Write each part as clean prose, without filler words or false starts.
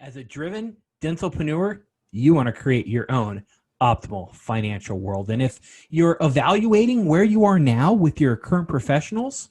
As a driven dentalpreneur, you want to create your own optimal financial world. And if you're evaluating where you are now with your current professionals,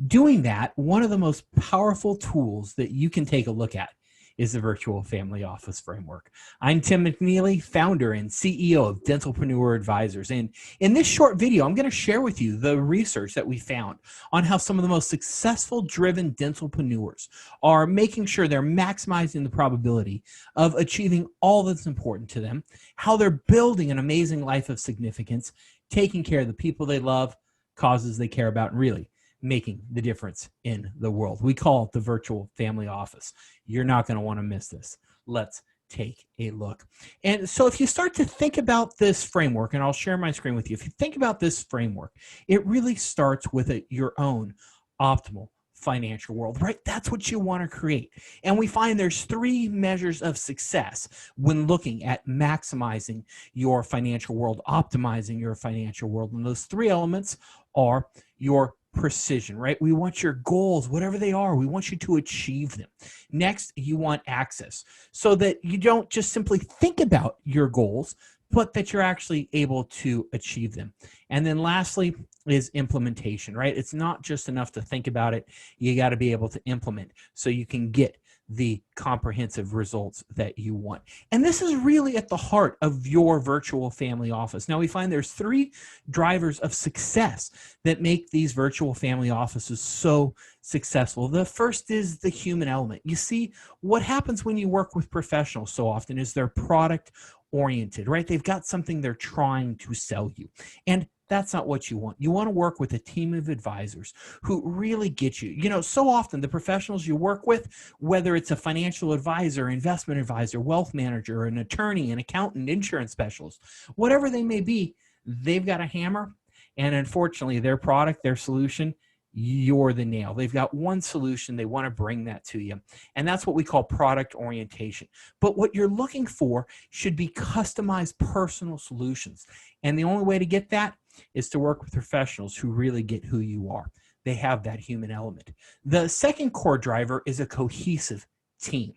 doing that, one of the most powerful tools that you can take a look at is the Virtual Family Office Framework. I'm Tim McNeely, founder and CEO of Dentalpreneur Advisors. And in this short video, I'm going to share with you the research that we found on how some of the most successful driven dentalpreneurs are making sure they're maximizing the probability of achieving all that's important to them, how they're building an amazing life of significance, taking care of the people they love, causes they care about, and really making the difference in the world. We call it the Virtual Family Office. You're not going to want to miss this. Let's take a look. And so if you start to think about this framework, and I'll share my screen with you, if you think about this framework, it really starts with your own optimal financial world, right? That's what you want to create. And we find there's three measures of success when looking at maximizing your financial world, optimizing your financial world. And those three elements are your precision, right? We want your goals, whatever they are, we want you to achieve them. Next, you want access so that you don't just simply think about your goals, but that you're actually able to achieve them. And then lastly is implementation, right? It's not just enough to think about it. You got to be able to implement so you can get the comprehensive results that you want. And this is really at the heart of your virtual family office. Now we find there's three drivers of success that make these virtual family offices so successful. The first is the human element. You see, what happens when you work with professionals so often is they're product oriented, right? They've got something they're trying to sell you. And that's not what you want. You want to work with a team of advisors who really get you. You know, so often the professionals you work with, whether it's a financial advisor, investment advisor, wealth manager, an attorney, an accountant, insurance specialist, whatever they may be, they've got a hammer. And unfortunately, their product, their solution, you're the nail. They've got one solution. They want to bring that to you. And that's what we call product orientation. But what you're looking for should be customized personal solutions. And the only way to get that is to work with professionals who really get who you are. They have that human element. The second core driver is a cohesive team.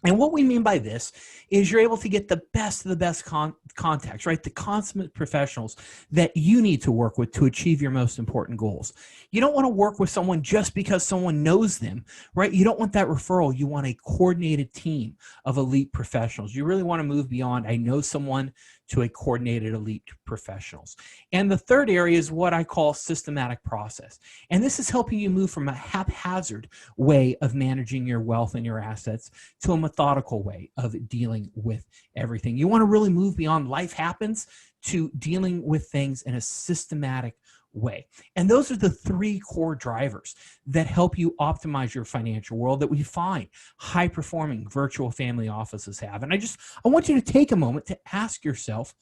And what we mean by this is you're able to get the best of the best contacts, right? The consummate professionals that you need to work with to achieve your most important goals. You don't want to work with someone just because someone knows them, right? You don't want that referral. You want a coordinated team of elite professionals. You really want to move beyond, I know someone, to a coordinated elite professionals. And the third area is what I call systematic process. And this is helping you move from a haphazard way of managing your wealth and your assets to a methodical way of dealing with everything. You want to really move beyond life happens to dealing with things in a systematic way. And those are the three core drivers that help you optimize your financial world that we find high-performing virtual family offices have. And I want you to take a moment to ask yourself,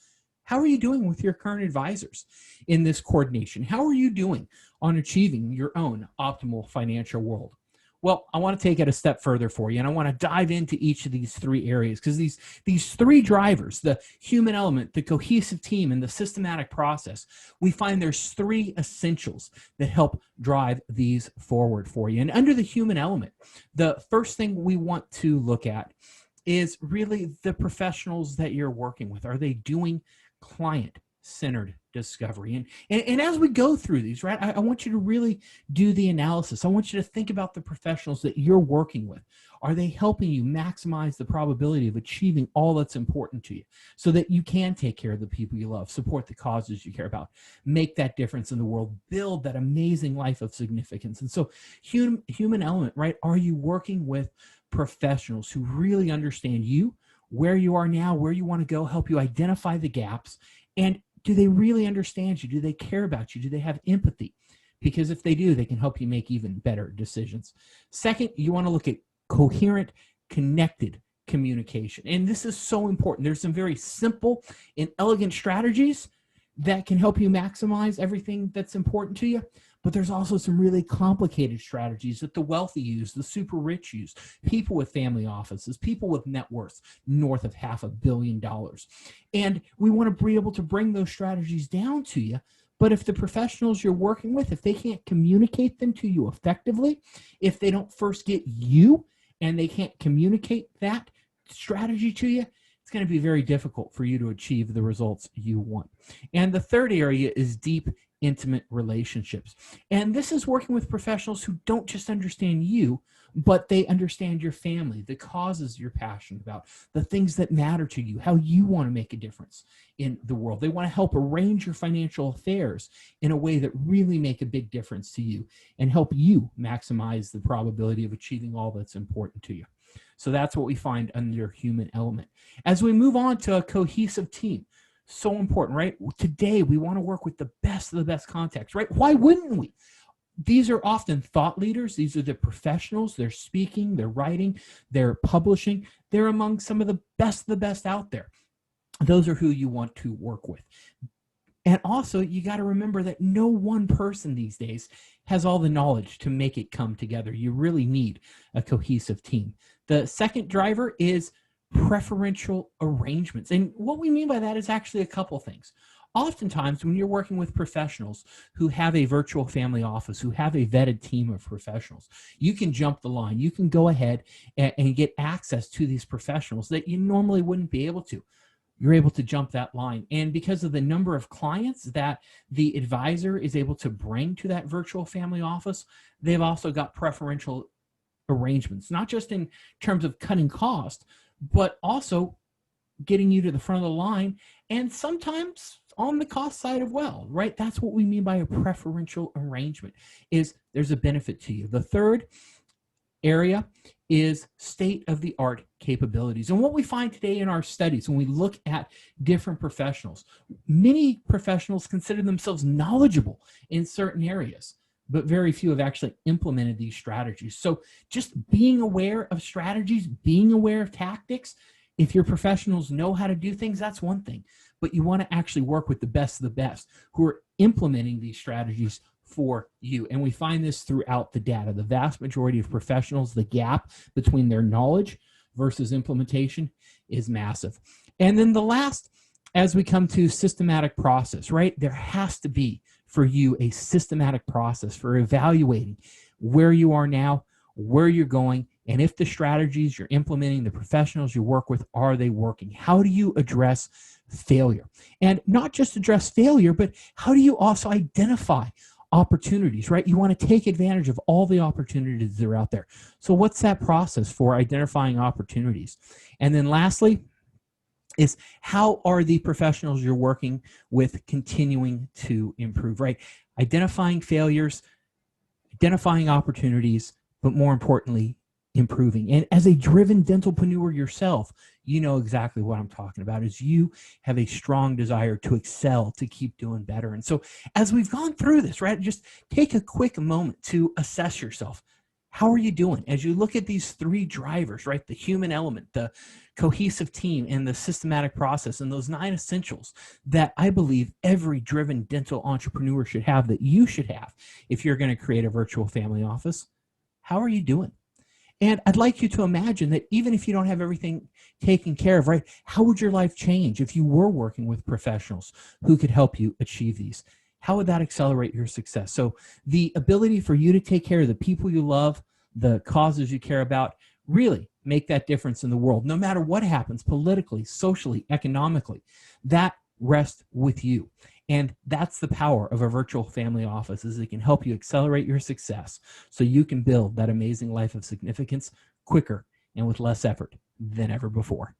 how are you doing with your current advisors in this coordination? How are you doing on achieving your own optimal financial world? Well, I want to take it a step further for you, and I want to dive into each of these three areas because these three drivers, the human element, the cohesive team, and the systematic process, we find there's three essentials that help drive these forward for you. And under the human element, the first thing we want to look at is really the professionals that you're working with. Are they doing client-centered discovery? And as we go through these, right, I want you to really do the analysis. I want you to think about the professionals that you're working with. Are they helping you maximize the probability of achieving all that's important to you so that you can take care of the people you love, support the causes you care about, make that difference in the world, build that amazing life of significance? And so human element, right? Are you working with professionals who really understand you, where you are now, where you want to go, help you identify the gaps, and do they really understand you? Do they care about you? Do they have empathy? Because if they do, they can help you make even better decisions. Second, you want to look at coherent, connected communication. And this is so important. There's some very simple and elegant strategies that can help you maximize everything that's important to you. But there's also some really complicated strategies that the wealthy use, the super rich use, people with family offices, people with net worths north of $500 million. And we want to be able to bring those strategies down to you. But if the professionals you're working with, if they can't communicate them to you effectively, if they don't first get you and they can't communicate that strategy to you, it's going to be very difficult for you to achieve the results you want. And the third area is deep, intimate relationships. And this is working with professionals who don't just understand you, but they understand your family, the causes you're passionate about, the things that matter to you, how you want to make a difference in the world. They want to help arrange your financial affairs in a way that really make a big difference to you and help you maximize the probability of achieving all that's important to you. So that's what we find under human element. As we move on to a cohesive team, so important, right? Today, we want to work with the best of the best contacts, right? Why wouldn't we? These are often thought leaders. These are the professionals. They're speaking, they're writing, they're publishing. They're among some of the best out there. Those are who you want to work with. And also, you got to remember that no one person these days has all the knowledge to make it come together. You really need a cohesive team. The second driver is preferential arrangements. And what we mean by that is actually a couple things. Oftentimes, when you're working with professionals who have a virtual family office, who have a vetted team of professionals, you can jump the line. You can go ahead and get access to these professionals that you normally wouldn't be able to. You're able to jump that line. And because of the number of clients that the advisor is able to bring to that virtual family office, they've also got preferential arrangements, not just in terms of cutting cost, but also getting you to the front of the line, and sometimes on the cost side as well, right? That's what we mean by a preferential arrangement, is there's a benefit to you. The third area is state-of-the-art capabilities. And what we find today in our studies, when we look at different professionals, many professionals consider themselves knowledgeable in certain areas, but very few have actually implemented these strategies. So just being aware of strategies, being aware of tactics, if your professionals know how to do things, that's one thing. But you want to actually work with the best of the best who are implementing these strategies for you. And we find this throughout the data. The vast majority of professionals, the gap between their knowledge versus implementation is massive. And then the last, as we come to systematic process, right? There has to be for you a systematic process for evaluating where you are now, where you're going, and if the strategies you're implementing, the professionals you work with, are they working? How do you address failure? And not just address failure, but how do you also identify opportunities, right? You want to take advantage of all the opportunities that are out there. So what's that process for identifying opportunities? And then lastly, is how are the professionals you're working with continuing to improve, right? Identifying failures, identifying opportunities, but more importantly, improving. And as a driven dentalpreneur yourself, you know exactly what I'm talking about, is you have a strong desire to excel, to keep doing better. And so as we've gone through this, right, just take a quick moment to assess yourself. How are you doing? As you look at these three drivers, right, the human element, the cohesive team, and the systematic process, and those 9 essentials that I believe every driven dental entrepreneur should have, that you should have if you're going to create a virtual family office. How are you doing? And I'd like you to imagine that even if you don't have everything taken care of, right, how would your life change if you were working with professionals who could help you achieve these? How would that accelerate your success? So the ability for you to take care of the people you love, the causes you care about, really make that difference in the world, no matter what happens politically, socially, economically, that rests with you. And that's the power of a virtual family office, is it can help you accelerate your success so you can build that amazing life of significance quicker and with less effort than ever before.